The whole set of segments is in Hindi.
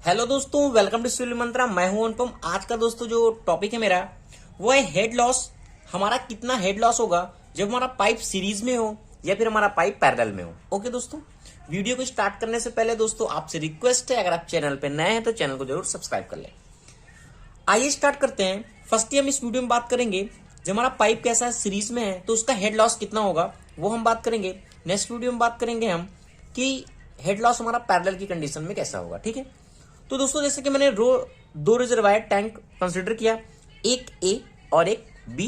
हेलो दोस्तों, वेलकम टू सिविल मंत्रा। मैं हूं अनुपम। आज का दोस्तों जो टॉपिक है मेरा वो है हेड लॉस। हमारा कितना हेड लॉस होगा जब हमारा पाइप सीरीज में हो या फिर हमारा पाइप पैरेलल में हो। ओके दोस्तों, वीडियो को स्टार्ट करने से पहले दोस्तों आपसे रिक्वेस्ट है, अगर आप चैनल पे नए हैं तो चैनल को जरूर सब्सक्राइब कर लें। आइए स्टार्ट करते हैं। फर्स्ट हम इस वीडियो में बात करेंगे जब हमारा पाइप कैसा सीरीज में है तो उसका हेड लॉस कितना होगा, वो हम बात करेंगे। नेक्स्ट वीडियो में बात करेंगे हम कि हेड लॉस हमारा पैरेलल की कंडीशन में कैसा होगा। ठीक है, तो दोस्तों जैसे कि मैंने दो रिजर्वायर टैंक कंसीडर किया, एक ए और एक बी।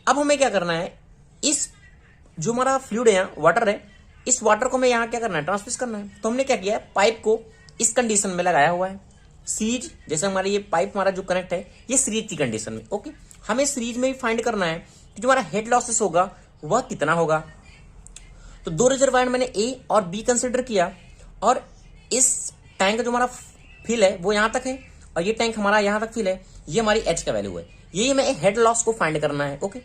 अब हमें क्या करना है, इस जो हमारा फ्लूइड है वाटर है, इस वाटर को हमें यहां क्या करना है, ट्रांसफर करना है। तो हमने क्या किया है, पाइप को इस कंडीशन में लगाया हुआ है सीरीज। जैसे हमारी ये पाइप हमारा जो कनेक्ट है ये सीरीज की कंडीशन में। ओके, हमें सीरीज में भी फाइंड करना है कि जो हमारा हेड लॉसेस होगा वह कितना होगा। तो दो रिजर्वायर मैंने ए और बी कंसिडर किया और इस टैंक जो हमारा फिल है वो यहां तक है और ये टैंक हमारा यहां तक फिल है, ये हमारी एच का वैल्यू है। ये हमें हेड लॉस को फाइंड करना है। ओके,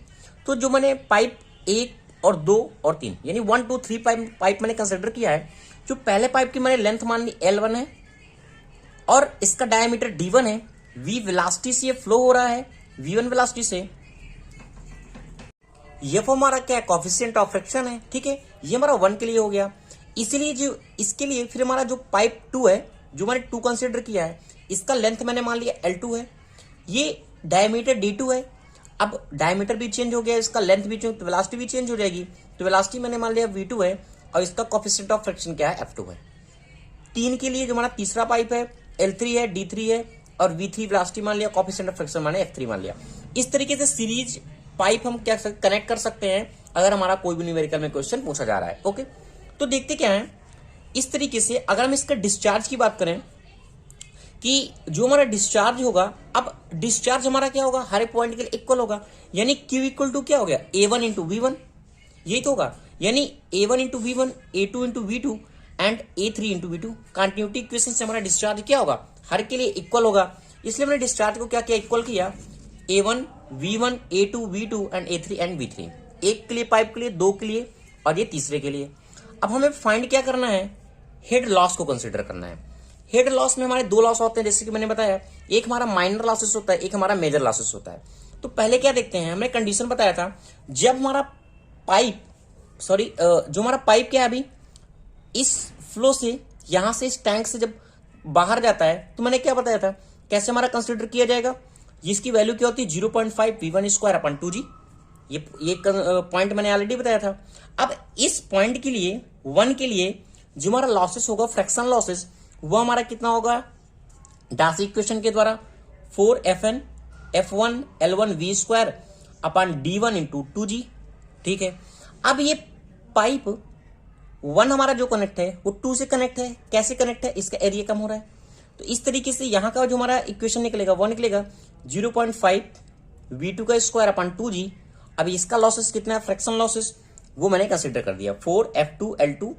तो जो मैंने पाइप 1 और 2 और 3 यानी 1 2 3 पाइप मैंने कंसिडर किया है। जो पहले पाइप की मैंने लेंथ मान ली L1 है और इसका डायमीटर D1 है। V वेलोसिटी से ये फ्लो हो रहा है, V1 वेलोसिटी से। ये हमारा क्या है, कोएफिशिएंट ऑफ फ्रिक्शन है। ठीक है, ये हमारा 1 के लिए हो गया। इसीलिए जो इसके लिए फिर हमारा जो पाइप 2 है, जो मैंने 2 कंसीडर किया है, इसका लेंथ मैंने मान लिया L2 है, ये डायमीटर D2 है। अब डायमीटर भी चेंज हो गया, इसका लेंथ भी चेंज, तो वेलोसिटी भी चेंज हो जाएगी। तो वेलोसिटी मैंने मान लिया V2 है और इसका कोएफिशिएंट ऑफ फ्रिक्शन क्या है, F2 है। 3 के लिए जो हमारा तीसरा पाइप है L3 है, D3 है और V3 वेलोसिटी मान लिया, कोएफिशिएंट ऑफ फ्रिक्शन माने F3 मान लिया। इस तरीके से सीरीज पाइप हम क्या कनेक्ट कर सकते हैं अगर हमारा कोई भी न्यूमेरिकल में क्वेश्चन पूछा जा रहा है। ओके, तो देखते क्या है इस तरीके से। अगर हम इसका डिस्चार्ज की बात करें कि जो हमारा डिस्चार्ज होगा, अब डिस्चार्ज हमारा क्या होगा, हर एक पॉइंट के लिए इक्वल होगा। यानी Q इक्वल टू क्या हो गया, A1 इंटू V1, यही तो होगा। यानी A1 into V1, A2 into V2 and A3 into V2। Continuity equation से हमारा डिस्चार्ज क्या होगा, हर के लिए इक्वल होगा। इसलिए हमने डिस्चार्ज को क्या किया, इक्वल किया। A1 V1 A2 V2 and A3 and V3, एक के लिए पाइप के लिए, दो के लिए और ये तीसरे के लिए। अब हमें फाइंड क्या करना है, हेड लॉस को कंसीडर करना है। हेड लॉस में हमारे दो लॉस होते हैं, जैसे कि मैंने बताया, एक हमारा माइनर लॉसेस होता है, एक हमारा मेजर लॉसेस होता है। तो पहले क्या देखते हैं, हमने कंडीशन बताया था जब हमारा पाइप जो हमारा पाइप क्या है अभी इस फ्लो से, यहां से इस टैंक से जब बाहर जाता है, तो मैंने क्या बताया था कैसे हमारा कंसीडर किया जाएगा। इसकी वैल्यू क्या होती है, 0.5 V1 स्क्वायर अपन 2G। ये पॉइंट मैंने ऑलरेडी बताया था। अब इस पॉइंट के लिए 1 के लिए जो हमारा लॉसेस होगा, फ्रैक्शन लॉसेस, वो हमारा कितना होगा, डार्सी इक्वेशन के द्वारा 4FN F1 L1 V square upon D1 into 2G। ठीक है, अब ये पाइप 1 हमारा जो कनेक्ट है वो 2 से कनेक्ट है। कैसे कनेक्ट है, इसका एरिया कम हो रहा है। तो इस तरीके से यहां का जो हमारा इक्वेशन निकलेगा वो निकलेगा 0.5 V2 का स्क्वायर अपन 2G। अभी इसका लॉसेस कितना है, फ्रैक्शन लॉसेस, वो मैंने कंसिडर कर दिया 4 F2 L2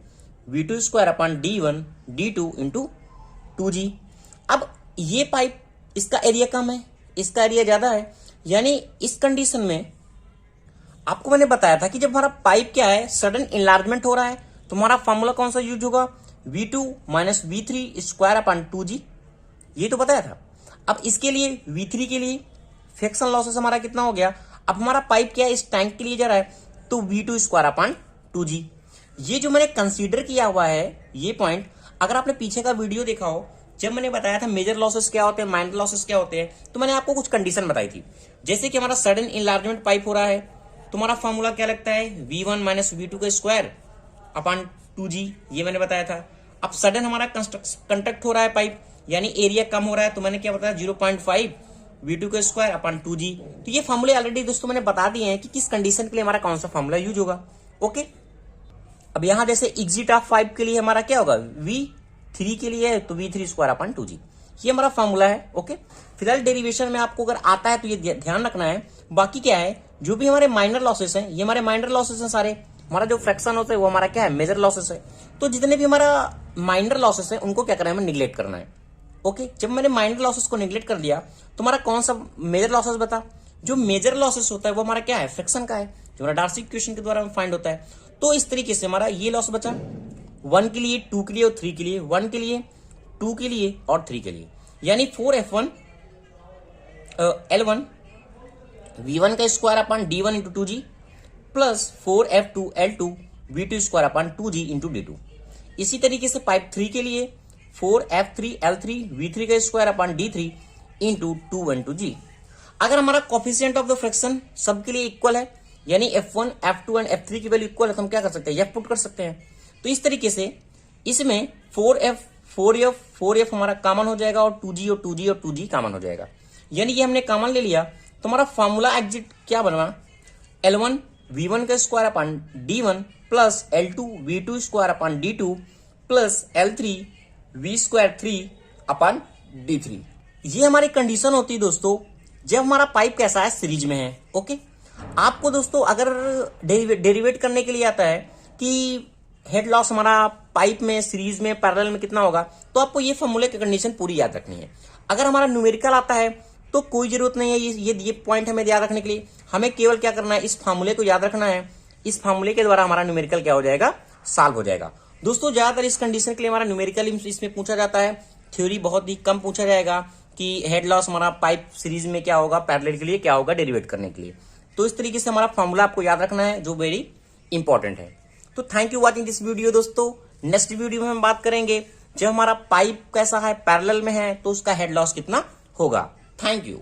V2 square upon D1 D2 into 2G। अब ये पाइप, इसका एरिया कम है, इसका एरिया ज्यादा है। यानी इस कंडीशन में आपको मैंने बताया था कि जब हमारा पाइप क्या है, सडन इनलार्जमेंट हो रहा है, तो हमारा फॉर्मूला कौन सा यूज होगा, V2 minus V3 square upon 2G। ये तो बताया था। अब इसके लिए V3 के लिए फ्रैक्शन लॉसेस हमारा कितना हो गया। अब हमारा पाइप क्या है, इस टैंक के लिए जा रहा है, तो V2 स्क्वायर अपन 2G। ये जो मैंने कंसीडर किया हुआ है ये पॉइंट, अगर आपने पीछे का वीडियो देखा हो, जब मैंने बताया था मेजर लॉसेस क्या होते हैं, माइनर लॉसेस क्या होते हैं, तो मैंने आपको कुछ कंडीशन बताई थी। जैसे कि हमारा सडन इनलार्जमेंट पाइप हो रहा है, तो हमारा फॉर्मूला क्या लगता है, V1 माइनस V2 का स्क्वायर अपन 2G, ये मैंने बताया था। अब सडन हमारा कंस्ट्रक्ट हो रहा है पाइप, यानी एरिया कम हो रहा है, तो मैंने क्या बताया, 0.5 V2 का स्क्वायर अपन 2G। तो ये फॉर्मूले ऑलरेडी दोस्तों मैंने बता दिए हैं कि किस कंडीशन के लिए हमारा कौन सा फॉर्मूला यूज होगा। ओके, अब यहां जैसे एग्जिट ऑफ 5 के लिए हमारा क्या होगा, V3 के लिए है तो V3 स्क्वायर अपन 2G, ये हमारा फॉर्मूला है। ओके, फिलहाल डेरिवेशन में आपको अगर आता है तो ये ध्यान रखना है। बाकी क्या है, जो भी हमारे माइनर लॉसेस हैं, ये हमारे माइनर लॉसेस हैं सारे। हमारा जो फ्रैक्शन होता है वो हमारा क्या है, मेजर लॉसेस है। तो जितने भी हमारा माइनर लॉसेस है उनको क्या करना है, हमें निगलेक्ट करना है। ओके, जब मैंने माइनर लॉसेस को निगलेक्ट कर दिया तो हमारा कौन सा मेजर लॉसेस बता। जो मेजर लॉसेस होता है वो हमारा क्या है, फ्रैक्शन का है, जो हमारा डार्सी इक्वेशन के द्वारा फाइंड होता है। तो इस तरीके से हमारा ये लॉस बचा 1 के लिए, 2 के लिए और 3 के लिए। 1 के लिए 2 के लिए और 3 के लिए, यानी 4F1 L1 V1 का square upon D1 into 2G plus 4F2 L2 V2 square upon 2G into D2। इसी तरीके से पाइप 3 के लिए 4F3 L3 V3 का square upon D3 into 2 into G। अगर हमारा कोफिशिएंट ऑफ द फ्रैक्शन सबके लिए इक्वल है, यानी F1 F2 एंड F3 की वैल्यू इक्वल है, तो हम क्या कर सकते हैं, F पुट कर सकते हैं। तो इस तरीके से इसमें 4F हमारा कॉमन हो जाएगा और 2G और 2G और 2G कॉमन हो जाएगा, यानी ये हमने कॉमन ले लिया। तो हमारा फॉर्मूला एग्जिट क्या बना, L1 V1 का square upon D1 plus L2 V2 square upon D2 plus L3 V square 3 अपन D3। ये हमारी कंडीशन होती है दोस्तों जब हमारा पाइप कैसा है, सीरीज में है। ओके, आपको दोस्तों अगर डेरिवेट करने के लिए आता है कि हेड लॉस हमारा पाइप में, सीरीज में, पैरेलल में कितना होगा, तो आपको ये फॉर्मूले की कंडीशन पूरी याद रखनी है। अगर हमारा न्यूमेरिकल आता है तो कोई जरूरत नहीं है ये पॉइंट हमें याद रखने के लिए। हमें केवल क्या करना है, इस फार्मूले को याद रखना है। इस फार्मूले के द्वारा हमारा न्यूमेरिकल क्या हो जाएगा, सॉल्व हो जाएगा। दोस्तों ज्यादातर इस कंडीशन के लिए हमारा न्यूमेरिकल इसमें पूछा जाता है, थ्योरी बहुत ही कम पूछा जाएगा कि हेड लॉस हमारा पाइप सीरीज में क्या होगा, पैरेलल के लिए क्या होगा, डेरिवेट करने के लिए। तो इस तरीके से हमारा फॉर्मूला आपको याद रखना है, जो वेरी इंपॉर्टेंट है। तो thank you watching this video दोस्तों। नेक्स्ट वीडियो में हम बात करेंगे जब हमारा पाइप कैसा है, पैरेलल में है, तो उसका हेड लॉस कितना होगा। Thank you.